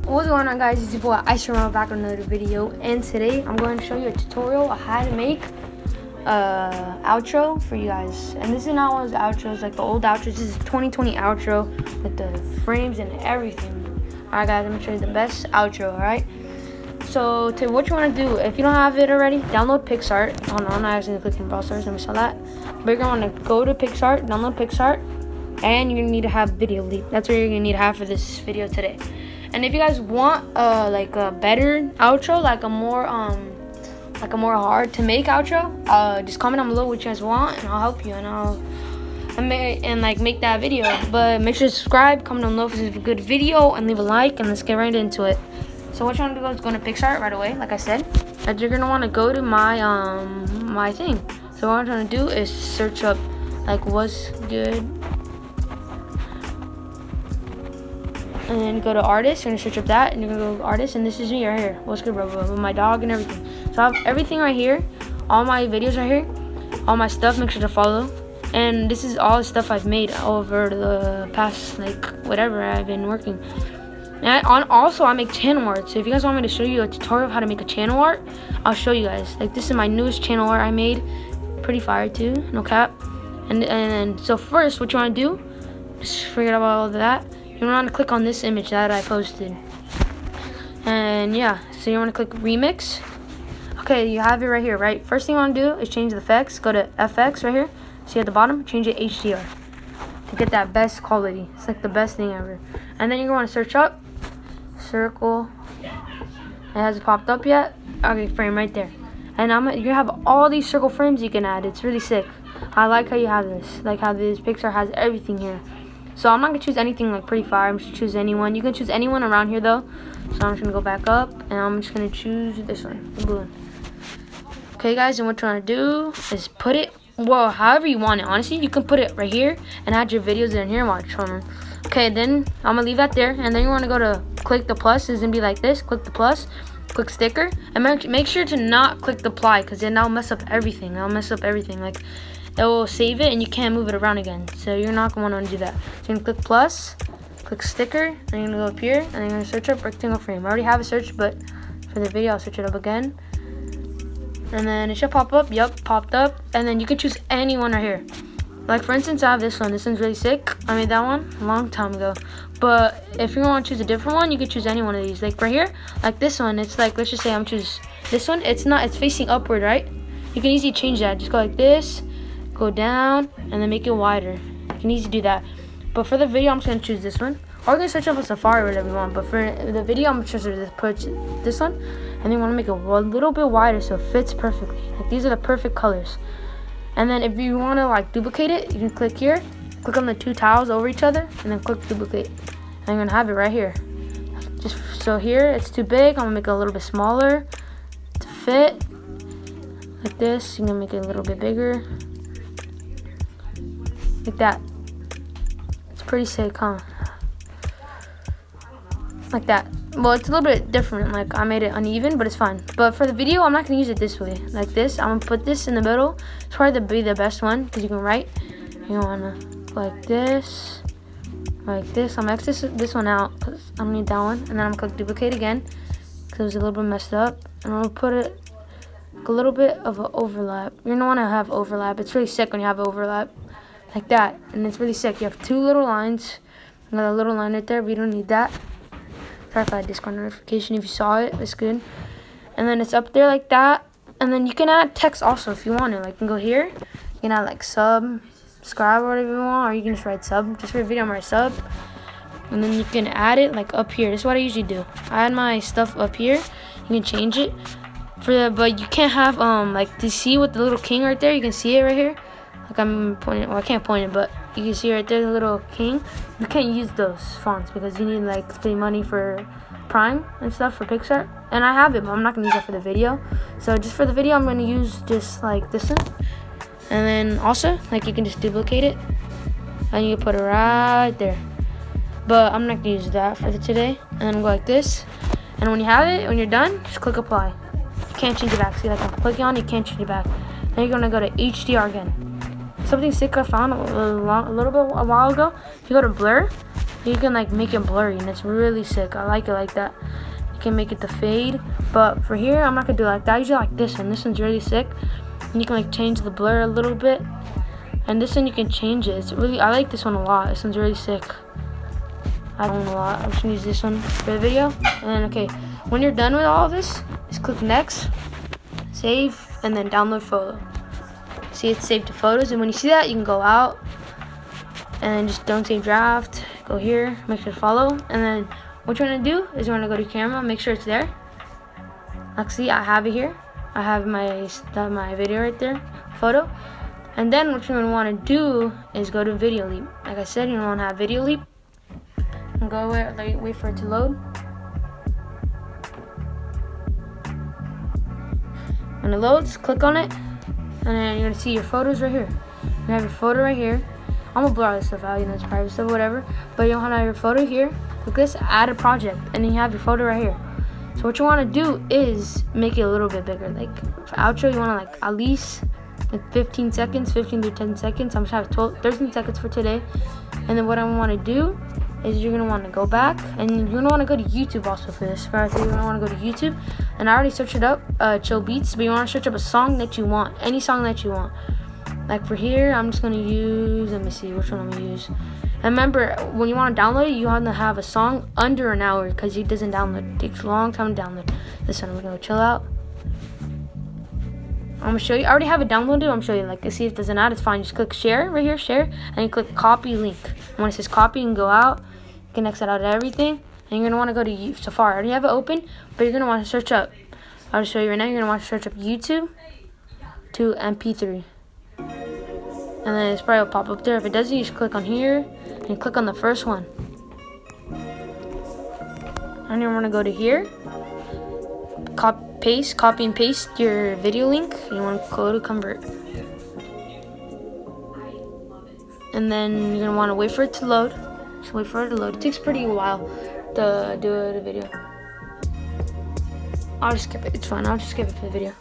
What's going on, guys? It's your boy Ice Around back with another video, and today I'm going to show you a tutorial on how to make outro for you guys. And this is not one of those outros like the old outros. This is 2020 outro with the frames and everything. Alright guys, I'm gonna show you the best outro. Alright, so what you want to do, if you don't have it already, download PixArt. Hold on, I accidentally clicked on browsers, let me saw that. But you're gonna want to go to PixArt, download PixArt, and you're gonna need to have video leap. That's what you're gonna need to have for this video today. And if you guys want like a better outro, like a more hard to make outro, just comment down below what you guys want, and I'll help you, and make that video. But make sure to subscribe, comment down below if this is a good video, and leave a like, and let's get right into it. So what you want to do is go to PixArt right away, like I said, and you're gonna want to go to my my thing. So what I'm trying to do is search up like what's good. And then go to artist. You're gonna search up that, and you're gonna go to artist, and this is me right here. What's good, bro? With my dog and everything. So I have everything right here, all my videos right here, all my stuff. Make sure to follow. And this is all the stuff I've made over the past whatever I've been working. And also I make channel art. So if you guys want me to show you a tutorial of how to make a channel art, I'll show you guys. Like this is my newest channel art I made. Pretty fire too, no cap. And so first, what you want to do? Just forget about all of that. You want to click on this image that I posted, and yeah, so you want to click remix. Okay, you have it right here, right? First thing you want to do is change the effects. Go to FX right here, see at the bottom, change it HDR to get that best quality. It's like the best thing ever. And then you're going to search up circle. It hasn't popped up yet. Okay, frame right there. And you have all these circle frames you can add. It's really sick. I like how you have this, like how this Pixar has everything here. So I'm not going to choose anything like pretty fire. I'm just going to choose anyone. You can choose anyone around here though. So I'm just going to go back up, and I'm just going to choose this one, the blue one. Okay guys, and what you're going to do is put it, well, however you want it. Honestly, you can put it right here and add your videos in here and watch from them. Okay, then I'm going to leave that there, and then you want to go to click the plus. It's going to be like this. Click the plus, click sticker, and make sure to not click the apply, because then that'll mess up everything. Like, it will save it and you can't move it around again. So you're not going to want to do that. So you're going to click plus, click sticker, and you're going to go up here, and you're going to search up rectangle frame. I already have it searched, but for the video I'll search it up again. And then it should pop up. Yep, popped up. And then you can choose anyone right here. Like for instance, I have this one. This one's really sick. I made that one a long time ago. But if you want to choose a different one, you can choose any one of these. Like right here, like this one, it's like, let's just say I'm choose this one. It's facing upward, right? You can easily change that. Just go like this, go down, and then make it wider. You can easily do that. But for the video, I'm just going to choose this one. Or you can search up a Safari or whatever you want. But for the video, I'm just going to put this one. And then you want to make it a little bit wider so it fits perfectly. Like these are the perfect colors. And then if you want to like duplicate it, you can click here. Click on the two tiles over each other. And then click duplicate. And you're going to have it right here. Just so here, it's too big. I'm going to make it a little bit smaller to fit. Like this. You're going to make it a little bit bigger. Like that. It's pretty sick, huh? Like that. Well, it's a little bit different. Like I made it uneven, but it's fine. But for the video, I'm not gonna use it this way. Like this. I'm gonna put this in the middle. It's probably the best one because you can write. You wanna go like this, like this. I'm gonna X this one out because I don't need that one. And then I'm gonna click duplicate again because it was a little bit messed up. And I'm gonna put it a little bit of an overlap. You're gonna wanna have overlap. It's really sick when you have overlap. Like that, and it's really sick. You have two little lines. You got a little line right there, but you don't need that. Sorry if I had Discord notification. If you saw it, it's good. And then it's up there like that. And then you can add text also if you want it. Like you can go here. You can add like subscribe or whatever you want, or you can just write sub. Just for a video, I'm gonna write sub. And then you can add it like up here. This is what I usually do. I add my stuff up here. You can change it but you can't have like, do you see with the little king right there? You can see it right here. Like I'm pointing, well I can't point it, but you can see right there the little king. You can't use those fonts because you need like to pay money for Prime and stuff for Pixar. And I have it, but I'm not gonna use that for the video. So just for the video, I'm gonna use just like this one. And then also, like you can just duplicate it, and you can put it right there. But I'm not gonna use that for today. And then go like this. And when you have it, when you're done, just click apply. You can't change it back. See, like I'm clicking on it, you can't change it back. Then you're gonna go to HDR again. Something sick I found a while ago. If you go to blur, You can like make it blurry, and it's really sick. I like it like that. You can make it the fade, but for here I'm not gonna do it like that. I usually like this one. This one's really sick. And you can like change the blur a little bit, and this one you can change it. It's really, I like this one a lot. This one's really sick. I don't know a lot. I'm just gonna use this one for the video. And then okay, when you're done with all of this, just click next, save, and then download photo. See, it's saved to photos, and when you see that, you can go out and just don't save draft. Go here, make sure to follow, and then what you want to do is you want to go to camera, make sure it's there. Actually, I have it here. I have my video right there, photo. And then what you're going to want to do is go to video leap. Like I said, you want to have video leap. And go wait for it to load. When it loads, click on it, and then you're gonna see your photos right here. You have your photo right here. I'm gonna blur all this stuff out, you know, it's private stuff, whatever. But you want to have your photo here. Click this, add a project, and then you have your photo right here. So what you want to do is make it a little bit bigger. Like for outro, you want to like at least like 15 seconds, 15 to 10 seconds. I'm just have 13 seconds for today. And then what I want to do is you're gonna want to go back, and you're gonna want to go to YouTube also for this. Right, so you're gonna want to go to YouTube, and I already searched it up, chill beats. But you want to search up a song that you want, any song that you want. Like for here, I'm just gonna use. Let me see which one I'm gonna use. And remember, when you want to download it, you want to have a song under an hour because it doesn't download. It takes a long time to download. This one, we're gonna chill out. I'm gonna show you. I already have it downloaded. I'm gonna show you. Like, see if there's an ad, it's fine. Just click share right here, share, and you click copy link. And when it says copy, you can go out. You can exit out of everything, and you're gonna want to go to Safari. I already have it open, but you're gonna want to search up. I'll just show you right now. You're gonna want to search up YouTube to MP3, and then it's probably will pop up there. If it doesn't, you just click on here and you click on the first one. And you want to go to here, copy and paste your video link. You want to go to convert, and then you're gonna want to wait for it to load. Just wait for it to load. It takes pretty a while to do the video. I'll just skip it. It's fine. I'll just skip it for the video.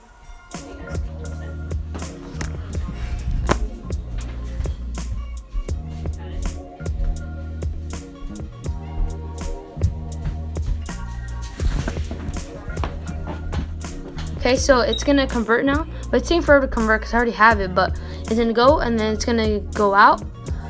Okay, so it's gonna convert now, but it's taking forever to convert because I already have it. But it's gonna go, and then it's gonna go out.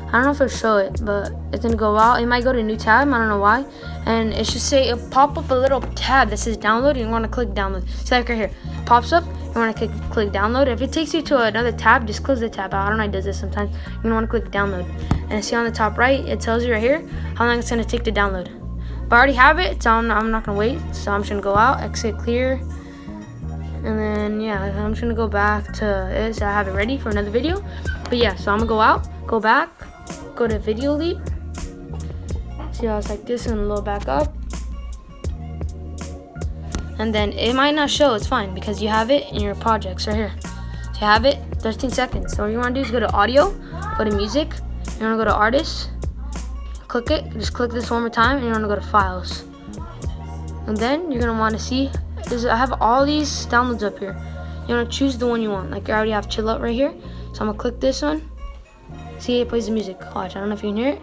I don't know if it'll show it, but it's gonna go out. It might go to a new tab. I don't know why. And it should say, it'll pop up a little tab that says download, and you want to click download. So like right here, pops up. You want to click download. If it takes you to another tab, just close the tab out. I don't know, it does this sometimes. You're gonna want to click download, and see on the top right, it tells you right here how long it's gonna take to download. But I already have it, so I'm not gonna wait. So I'm just gonna go out, exit, clear. And then yeah, I'm just gonna go back to it. So I have it ready for another video. But yeah, so I'm gonna go out, go back, go to video leap. See how it's like this, and load back up. And then it might not show, it's fine because you have it in your projects right here. So you have it 13 seconds. So what you wanna do is go to audio, go to music, you wanna go to artists, click it, just click this one more time, and you wanna go to files. And then you're gonna wanna see, I have all these downloads up here. You want to choose the one you want. Like I already have chill out right here. So I'm going to click this one. See, it plays the music. Watch, I don't know if you can hear it.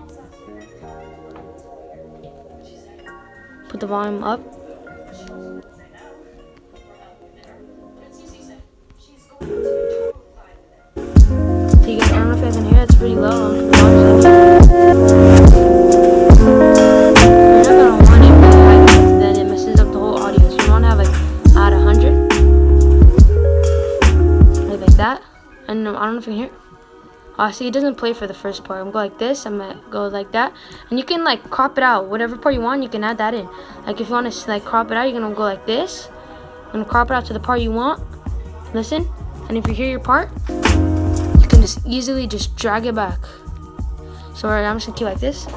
Put the volume up. So you guys, I don't know if you guys can hear it. It's pretty low. And I don't know if you can hear it. See, it doesn't play for the first part. I'm going like this, I'm gonna go like that, and you can like crop it out. Whatever part you want, you can add that in. Like if you want to like crop it out, you're gonna go like this. You're gonna crop it out to the part you want. Listen, and if you hear your part, you can just easily just drag it back. So right, I'm just gonna keep like this.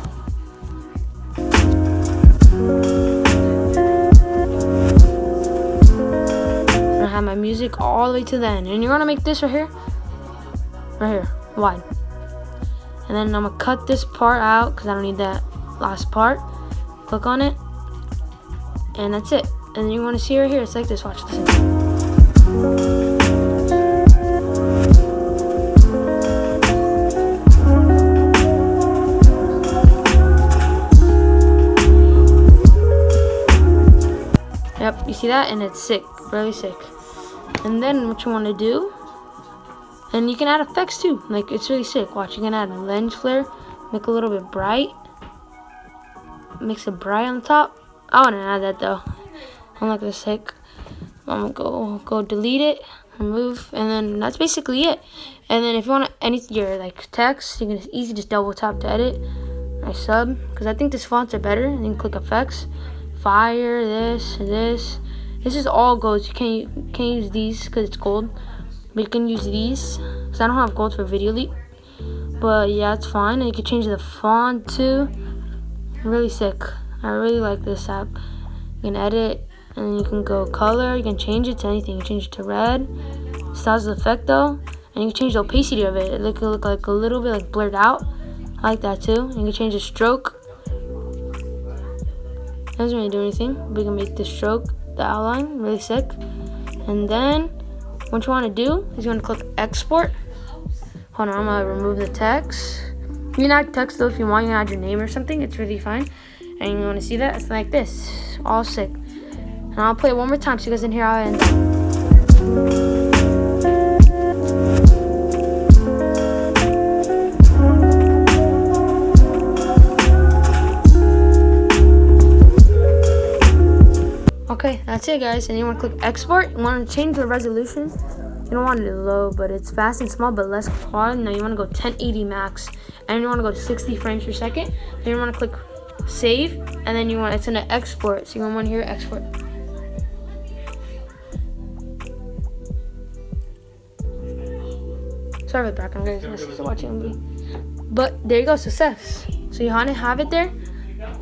I have my music all the way to the end, and you're gonna make this right here, wide. And then I'm gonna cut this part out because I don't need that last part. Click on it, and that's it. And then you want to see right here, it's like this. Watch this. Yep, you see that? And it's sick, really sick. And then what you want to do, and you can add effects too. Like, it's really sick. Watch, you can add a lens flare, make it a little bit bright. Makes it bright on the top. I want to add that though. I'm like this sick. I'm gonna go delete it, remove, and then that's basically it. And then if you want any your like text, you can easily just double tap to edit. I sub, because I think this fonts are better. And then click effects, fire, this. This is all golds. You can't use these because it's gold, but you can use these because I don't have gold for video leap. But yeah, it's fine. And you can change the font too. Really sick. I really like this app. You can edit, and then you can go color. You can change it to anything. You can change it to red. Styles of effect though, and you can change the opacity of it. It can look like a little bit like blurred out. I like that too. And you can change the stroke. Doesn't really do anything, but you can make the stroke, the outline, really sick. And then what you want to do is you want to click export. Hold on, I'm gonna remove the text. You can add text though if you want. You can add your name or something. It's really fine. And you want to see that? It's like this, all sick. And I'll play it one more time so you guys can hear how it ends. Okay, that's it guys. And you want to click export. You want to change the resolution. You don't want it low, but it's fast and small, but less quality. Now you want to go 1080 max, and you want to go 60 frames per second. Then you want to click save, and then you want it's gonna export. So you want here export. Sorry for the background, guys. This is watching me. But there you go, success. So you want to have it there.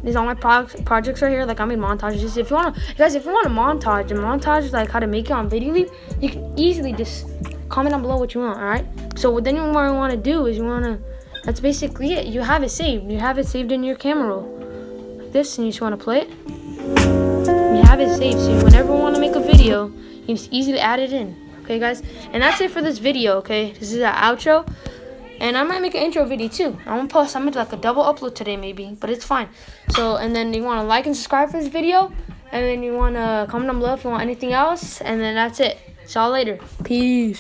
These all my projects right here. Like I made montages. If you wanna, guys, if you want a montage like how to make it on Video Leap, you can easily just comment down below what you want. All right. So then what you want to do is you wanna. That's basically it. You have it saved. You have it saved in your camera roll. Like this, and you just want to play it. You have it saved, so whenever you want to make a video, you can just easily add it in. Okay, guys. And that's it for this video. Okay, this is our outro. And I might make an intro video too. I'm gonna do like a double upload today maybe, but it's fine. So, and then you want to like and subscribe for this video, and then you want to comment down below if you want anything else, and then that's it. See y'all later. Peace.